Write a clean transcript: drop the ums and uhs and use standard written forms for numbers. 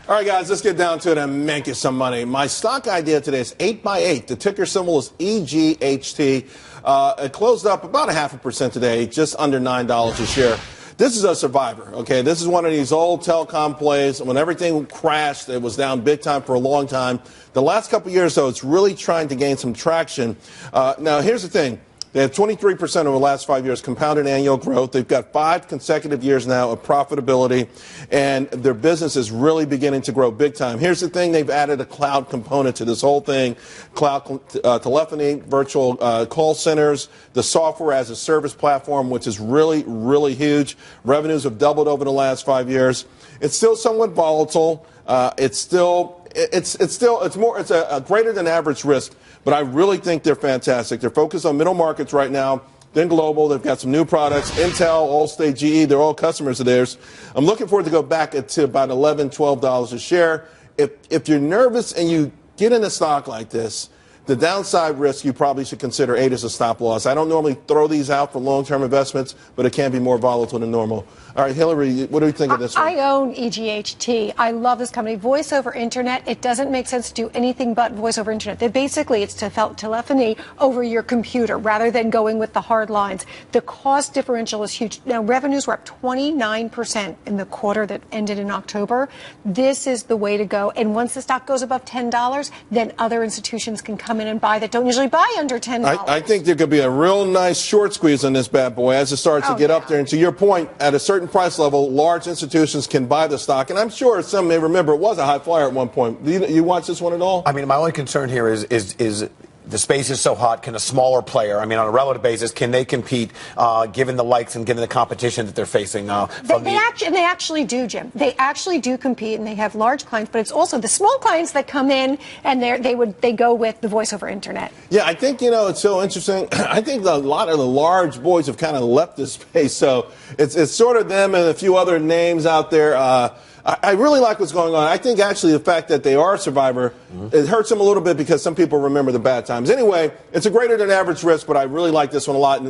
All right, guys, let's get down to it and make you some money. My stock idea today is 8x8. The ticker symbol is EGHT. It closed up about 0.5% today, just under $9 a share. This is a survivor, okay? This is one of these old telecom plays. When everything crashed, it was down big time for a long time. The last couple of years, though, it's really trying to gain some traction. Now, here's the thing. They have 23% over the last 5 years compounded annual growth. They've got 5 consecutive years now of profitability, and their business is really beginning to grow big time. Here's the thing. They've added a cloud component to this whole thing, cloud telephony, virtual call centers, the software as a service platform, which is really, really huge. Revenues have doubled over the last 5 years. It's still somewhat volatile. It's a greater than average risk, but I really think they're fantastic. They're focused on middle markets right now, then global. They've got some new products. Intel, Allstate, GE, they're all customers of theirs. I'm looking forward to go back to about $11, $12 a share. If you're nervous and you get in a stock like this, the downside risk, you probably should consider 8 as a stop loss. I don't normally throw these out for long-term investments, but it can be more volatile than normal. All right, Hilary, what do you think of this one? I own EGHT. I love this company. Voice over Internet, it doesn't make sense to do anything but voice over Internet. Basically, it's telephony over your computer rather than going with the hard lines. The cost differential is huge. Now, revenues were up 29% in the quarter that ended in October. This is the way to go. And once the stock goes above $10, then other institutions can come in and buy that don't usually buy under $10. I think there could be a real nice short squeeze on this bad boy as it starts to get up there. And to your point, at a certain price level, large institutions can buy the stock. And I'm sure some may remember it was a high flyer at one point. You watch this one at all? I mean, my only concern here is the space is so hot. Can a smaller player, I mean, on a relative basis, can they compete given the likes and given the competition that they're facing? They actually do, Jim. They actually do compete, and they have large clients. But it's also the small clients that come in, and they go with the voice over Internet. Yeah, I think it's so interesting. I think a lot of the large boys have kind of left this space. So it's sort of them and a few other names out there. I really like what's going on. I think actually the fact that they are a survivor, it hurts them a little bit because some people remember the bad times. Anyway, it's a greater than average risk, but I really like this one a lot.